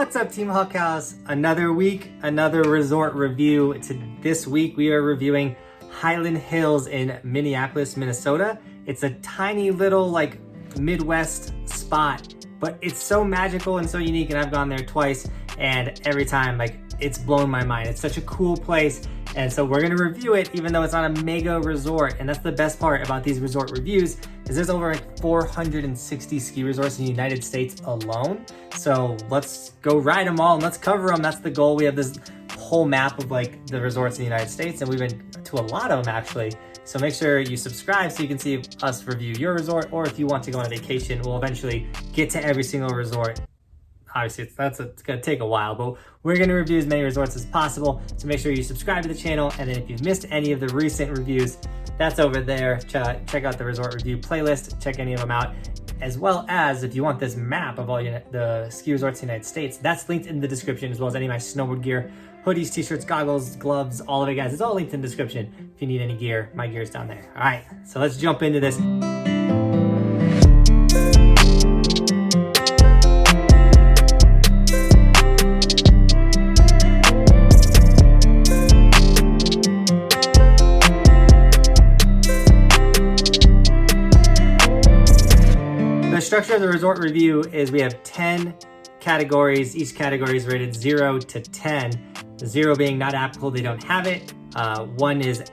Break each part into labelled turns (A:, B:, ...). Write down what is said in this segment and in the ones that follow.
A: What's up, Team Buckhouse? Another week, another resort review. This week we are reviewing Hyland Hills in Minneapolis, Minnesota. It's a tiny little like Midwest spot, but it's so magical and so unique, and I've gone there twice, and every time like it's blown my mind. It's such a cool place, and so we're gonna review it even though it's not a mega resort. And that's the best part about these resort reviews, is there's over 460 ski resorts in the United States alone. So let's go ride them all and let's cover them. That's the goal. We have this whole map of like the resorts in the United States, and we've been to a lot of them actually. So make sure you subscribe so you can see us review your resort, or if you want to go on a vacation, we'll eventually get to every single resort. Obviously, it's gonna take a while, but we're gonna review as many resorts as possible. So make sure you subscribe to the channel, and then if you've missed any of the recent reviews, that's over there. Check out the resort review playlist, check any of them out. As well as if you want this map of all the ski resorts in the United States, that's linked in the description, as well as any of my snowboard gear, hoodies, t-shirts, goggles, gloves, all of it, guys. It's all linked in the description. If you need any gear, my gear's down there. All right, so let's jump into this. The structure of the resort review is we have 10 categories. Each category is rated 0 to 10. 0 being not applicable, they don't have it. 1 is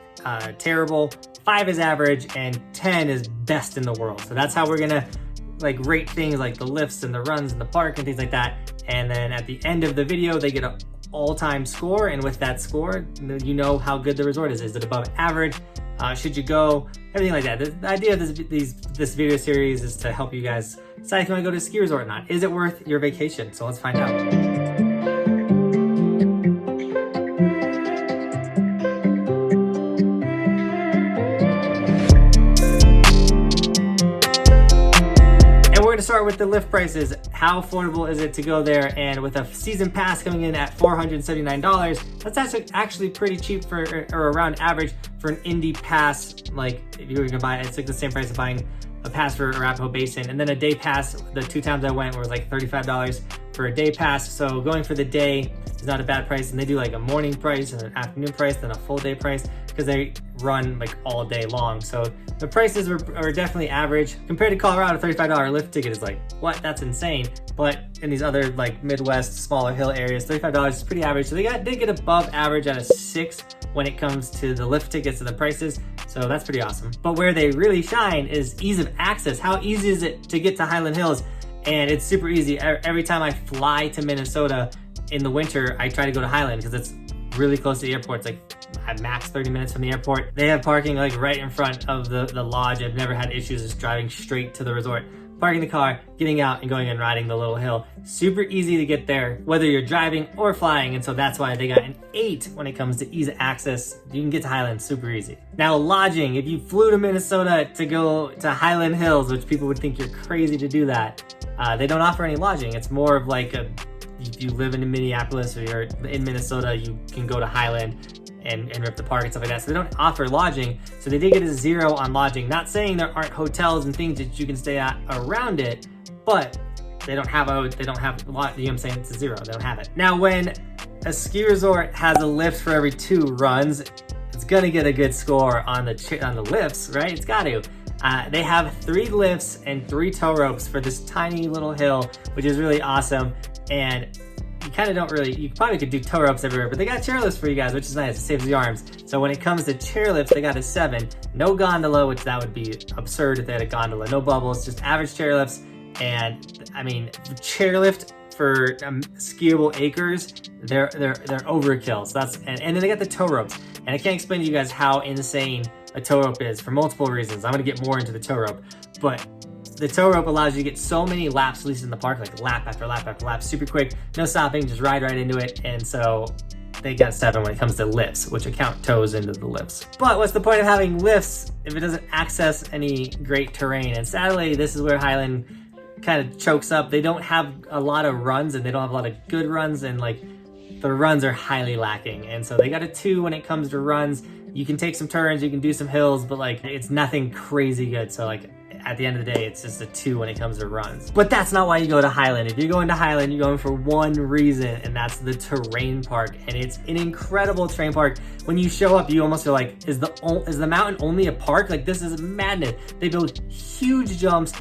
A: terrible, 5 is average, and 10 is best in the world. So that's how we're gonna like rate things like the lifts and the runs and the park and things like that. And then at the end of the video, they get an all-time score. And with that score, you know how good the resort is. Is it above average? Should you go? Everything like that. The idea of this video series is to help you guys decide if you want to go to a ski resort or not. Is it worth your vacation? So let's find out. We're gonna start with the lift prices. How affordable is it to go there? And with a season pass coming in at $479, that's actually pretty cheap for, or around average for an Indy pass. Like if you were gonna buy it, it's like the same price of buying a pass for Arapahoe Basin. And then a day pass, the 2 times I went was like $35 for a day pass. So going for the day is not a bad price. And they do like a morning price and an afternoon price, then a full day price, because they run like all day long. So the prices are definitely average. Compared to Colorado, a $35 lift ticket is like, what? That's insane. But in these other like Midwest, smaller hill areas, $35 is pretty average. So they did get above average at a 6 when it comes to the lift tickets and the prices. So that's pretty awesome. But where they really shine is ease of access. How easy is it to get to Hyland Hills? And it's super easy. Every time I fly to Minnesota in the winter, I try to go to Hyland because it's really close to the airport. It's like at max 30 minutes from the airport. They have parking like right in front of the lodge. I've never had issues just driving straight to the resort, parking the car, getting out and going and riding the little hill. Super easy to get there, whether you're driving or flying. And so that's why they got an 8 when it comes to ease of access. You can get to Hyland super easy. Now lodging, if you flew to Minnesota to go to Hyland Hills, which people would think you're crazy to do that, they don't offer any lodging. It's more of like if you live in Minneapolis or you're in Minnesota, you can go to Hyland and rip the park and stuff like that. So they don't offer lodging. So they did get a 0 on lodging. Not saying there aren't hotels and things that you can stay at around it, but they don't have a lot. You know what I'm saying? It's a 0. They don't have it. Now, when a ski resort has a lift for every 2 runs, it's gonna get a good score on the lifts, right? It's got to. They have 3 lifts and 3 tow ropes for this tiny little hill, which is really awesome. And you kind of don't really, you probably could do tow ropes everywhere, but they got chairlifts for you guys, which is nice. It saves the arms. So when it comes to chairlifts, they got a 7. No gondola, which that would be absurd if they had a gondola. No bubbles, just average chairlifts. And I mean, chairlift for skiable acres, they're overkill. So that's, and then they got the tow ropes. And I can't explain to you guys how insane a tow rope is for multiple reasons. I'm gonna get more into the tow rope, but the tow rope allows you to get so many laps, at least in the park, like lap after lap after lap, super quick, no stopping, just ride right into it. And so they got 7 when it comes to lifts, which account tows into the lifts. But what's the point of having lifts if it doesn't access any great terrain? And sadly, this is where Hyland kind of chokes up. They don't have a lot of runs, and they don't have a lot of good runs, and like the runs are highly lacking. And so they got a 2 when it comes to runs. You can take some turns, you can do some hills, but like it's nothing crazy good. So like at the end of the day, it's just a 2 when it comes to runs. But that's not why you go to Hyland. If you're going to Hyland, you're going for one reason, and that's the terrain park. And it's an incredible terrain park. When you show up, you almost feel like, is the mountain only a park? Like, this is madness. They build huge jumps.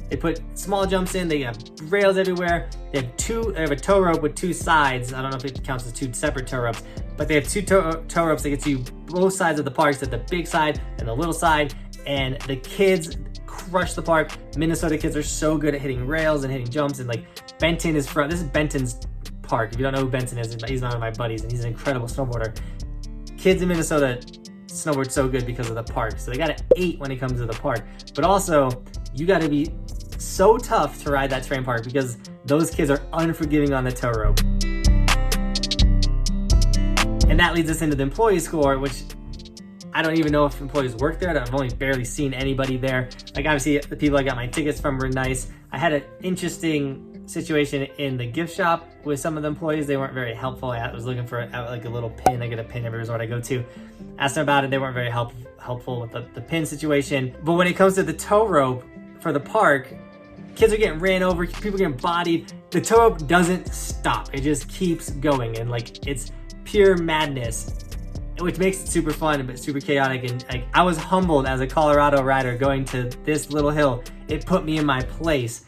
A: They put small jumps in. They have rails everywhere. They have a tow rope with 2 sides. I don't know if it counts as 2 separate tow ropes, but they have 2 tow ropes that get you both sides of the park, so the big side and the little side. And the kids crush the park. Minnesota kids are so good at hitting rails and hitting jumps. And like Benton is this is Benton's park. If you don't know who Benton is, he's one of my buddies and he's an incredible snowboarder. Kids in Minnesota snowboard so good because of the park. So they got an 8 when it comes to the park. But also, you got to be so tough to ride that terrain park because those kids are unforgiving on the tow rope. And that leads us into the employee score, which I don't even know if employees work there. I've only barely seen anybody there. Like, obviously the people I got my tickets from were nice. I had an interesting situation in the gift shop with some of the employees. They weren't very helpful. I was looking for like a little pin. I get a pin every resort I go to. Asked them about it. They weren't very helpful with the pin situation. But when it comes to the tow rope for the park, kids are getting ran over, people getting bodied. The tow rope doesn't stop. It just keeps going, and like, it's pure madness, which makes it super fun but super chaotic. And like, I was humbled as a Colorado rider going to this little hill. It put me in my place.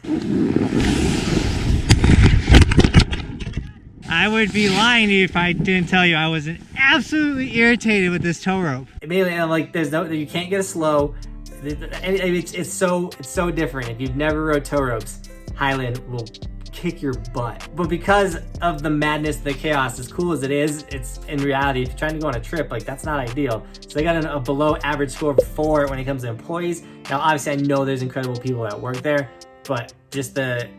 A: I would be lying to you if I didn't tell you I was absolutely irritated with this tow rope. Immediately, I'm like, you can't get a slow. It's so different. If you've never rode tow ropes, Hyland will kick your butt. But because of the madness, the chaos, as cool as it is, it's in reality, if you're trying to go on a trip, like, that's not ideal. So they got a below average score of 4 when it comes to employees. Now, obviously, I know there's incredible people that work there, but just the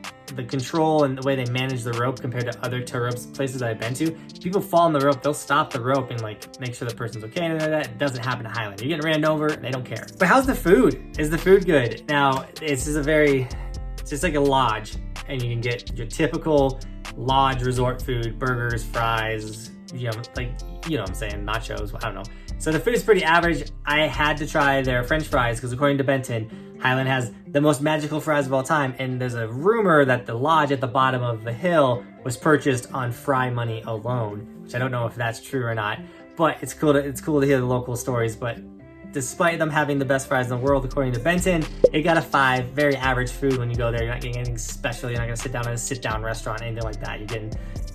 A: control and the way they manage the rope compared to other tow ropes places that I've been to, people fall on the rope, they'll stop the rope and like make sure the person's okay, and that doesn't happen to Hyland. You're getting ran over and they don't care. But how's the food? Is the food good? Now, it's just like a lodge, and you can get your typical lodge resort food, burgers, fries, you know what I'm saying, nachos, I don't know. So the food is pretty average. I had to try their French fries because according to Benton, Hyland has the most magical fries of all time, and there's a rumor that the lodge at the bottom of the hill was purchased on fry money alone, which I don't know if that's true or not, but it's cool to hear the local stories. But despite them having the best fries in the world, according to Benton, it got a 5, very average food when you go there. You're not getting anything special. You're not gonna sit down at a sit-down restaurant, anything like that. You're getting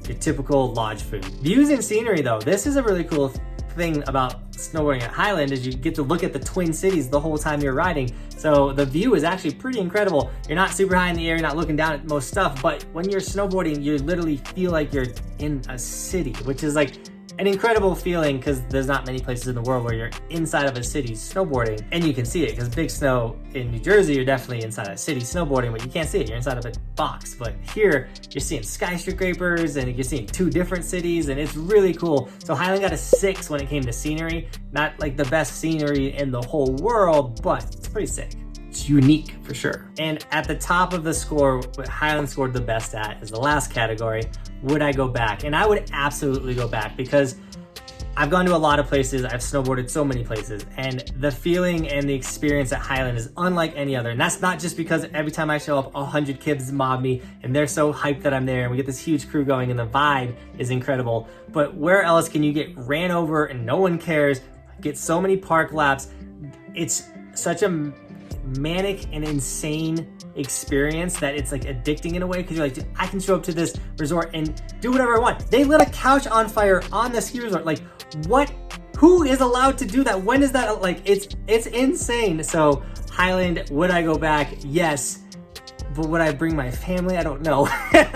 A: your typical lodge food. Views and scenery though, this is a really cool thing about snowboarding at Hyland, is you get to look at the Twin Cities the whole time you're riding. So the view is actually pretty incredible. You're not super high in the air, you're not looking down at most stuff, but when you're snowboarding, you literally feel like you're in a city, which is like an incredible feeling because there's not many places in the world where you're inside of a city snowboarding and you can see it. Because big snow in New Jersey, you're definitely inside a city snowboarding, but you can't see it. You're inside of a box. But here, you're seeing skyscrapers and you're seeing 2 different cities, and it's really cool. So Hyland got a 6 when it came to scenery. Not like the best scenery in the whole world, but it's pretty sick. It's unique for sure. And at the top of the score, what Hyland scored the best at is the last category. Would I go back? And I would absolutely go back because I've gone to a lot of places. I've snowboarded so many places, and the feeling and the experience at Hyland is unlike any other. And that's not just because every time I show up, 100 kids mob me and they're so hyped that I'm there and we get this huge crew going and the vibe is incredible. But where else can you get ran over and no one cares, get so many park laps? It's such a manic and insane experience that it's like addicting in a way, because you're like, dude, I can show up to this resort and do whatever I want. They lit a couch on fire on the ski resort. Like, what? Who is allowed to do that? When is that? Like, it's insane. So Hyland, would I go back? Yes. But would I bring my family? I don't know.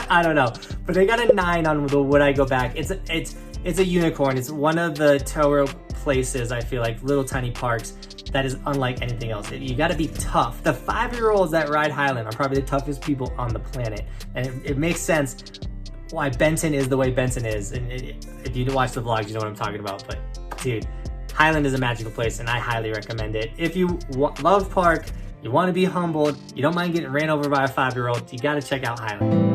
A: I don't know. But they got a 9 on the would I go back. It's a unicorn. It's one of the tow rope places, I feel like, little tiny parks that is unlike anything else. You got to be tough. The 5-year-olds that ride Hyland are probably the toughest people on the planet, and it makes sense why Benton is the way Benton is. And if you watch the vlogs, you know what I'm talking about. But dude, Hyland is a magical place, and I highly recommend it. If you love park, you want to be humbled, you don't mind getting ran over by a 5-year-old, you got to check out Hyland.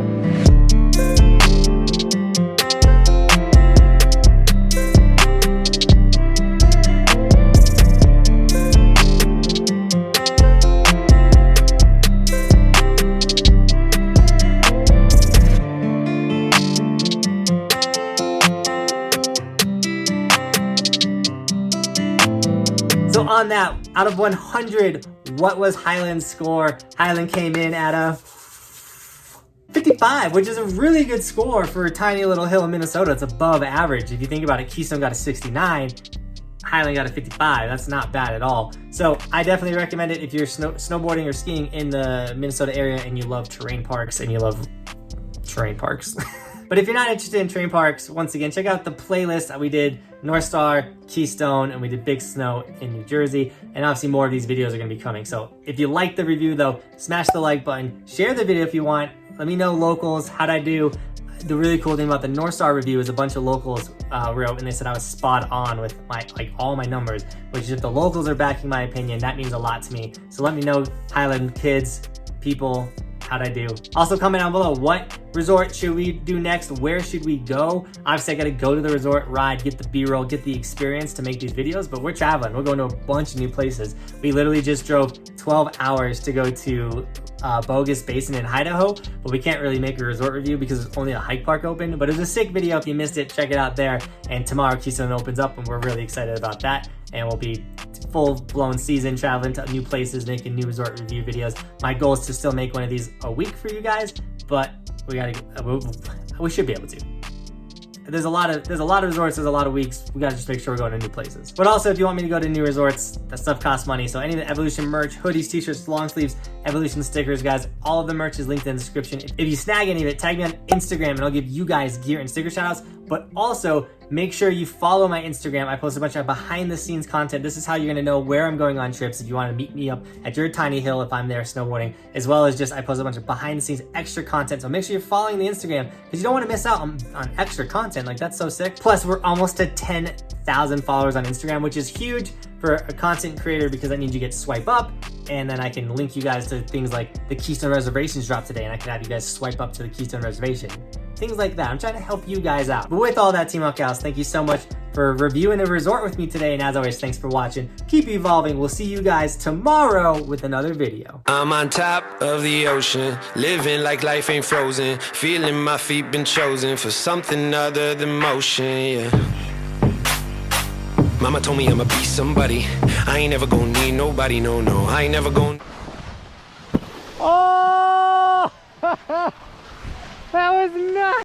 A: on that, out of 100, what was Hyland's score? Hyland came in at a 55, which is a really good score for a tiny little hill in Minnesota. It's above average. If you think about it, Keystone got a 69, Hyland got a 55. That's not bad at all. So I definitely recommend it if you're snowboarding or skiing in the Minnesota area and you love terrain parks and you love terrain parks. But if you're not interested in terrain parks, once again, check out the playlist. We did North Star, Keystone, and we did Big Snow in New Jersey. And obviously more of these videos are gonna be coming. So if you like the review though, smash the like button, share the video if you want. Let me know locals, how'd I do? The really cool thing about the North Star review is a bunch of locals wrote and they said I was spot on with all my numbers, which is if the locals are backing my opinion, that means a lot to me. So let me know, Hyland kids, people, how'd I do? Also comment down below, what resort should we do next? Where should we go? Obviously I gotta go to the resort, ride, get the B-roll, get the experience to make these videos, but we're traveling. We're going to a bunch of new places. We literally just drove 12 hours to go to Bogus Basin in Idaho, but we can't really make a resort review because it's only a hike park open, but it was a sick video. If you missed it, check it out there. And tomorrow Keystone opens up and we're really excited about that. And we'll be full-blown season traveling to new places, making new resort review videos. My goal is to still make one of these a week for you guys, but we should be able to. There's a lot of resorts, there's a lot of weeks. We gotta just make sure we're going to new places. But also, if you want me to go to new resorts, that stuff costs money. So any of the Evolution merch, hoodies, t-shirts, long sleeves, Evolution stickers, guys, all of the merch is linked in the description. If you snag any of it, tag me on Instagram and I'll give you guys gear and sticker shoutouts. But also, make sure you follow my Instagram. I post a bunch of behind the scenes content. This is how you're gonna know where I'm going on trips if you wanna meet me up at your tiny hill if I'm there snowboarding, as well as just I post a bunch of behind the scenes extra content. So make sure you're following the Instagram because you don't wanna miss out on extra content. Like that's so sick. Plus we're almost to 10,000 followers on Instagram, which is huge for a content creator because that means you get swipe up and then I can link you guys to things like the Keystone reservations drop today and I can have you guys swipe up to the Keystone reservation. Things like that. I'm trying to help you guys out. But with all that, Team Buckhouse, thank you so much for reviewing a resort with me today. And as always, thanks for watching. Keep evolving. We'll see you guys tomorrow with another video.
B: I'm on top of the ocean, living like life ain't frozen, feeling my feet been chosen for something other than motion, yeah. Mama told me I'ma be somebody. I ain't never gonna need nobody, no, no. I ain't never gonna...
A: Oh! That was nuts!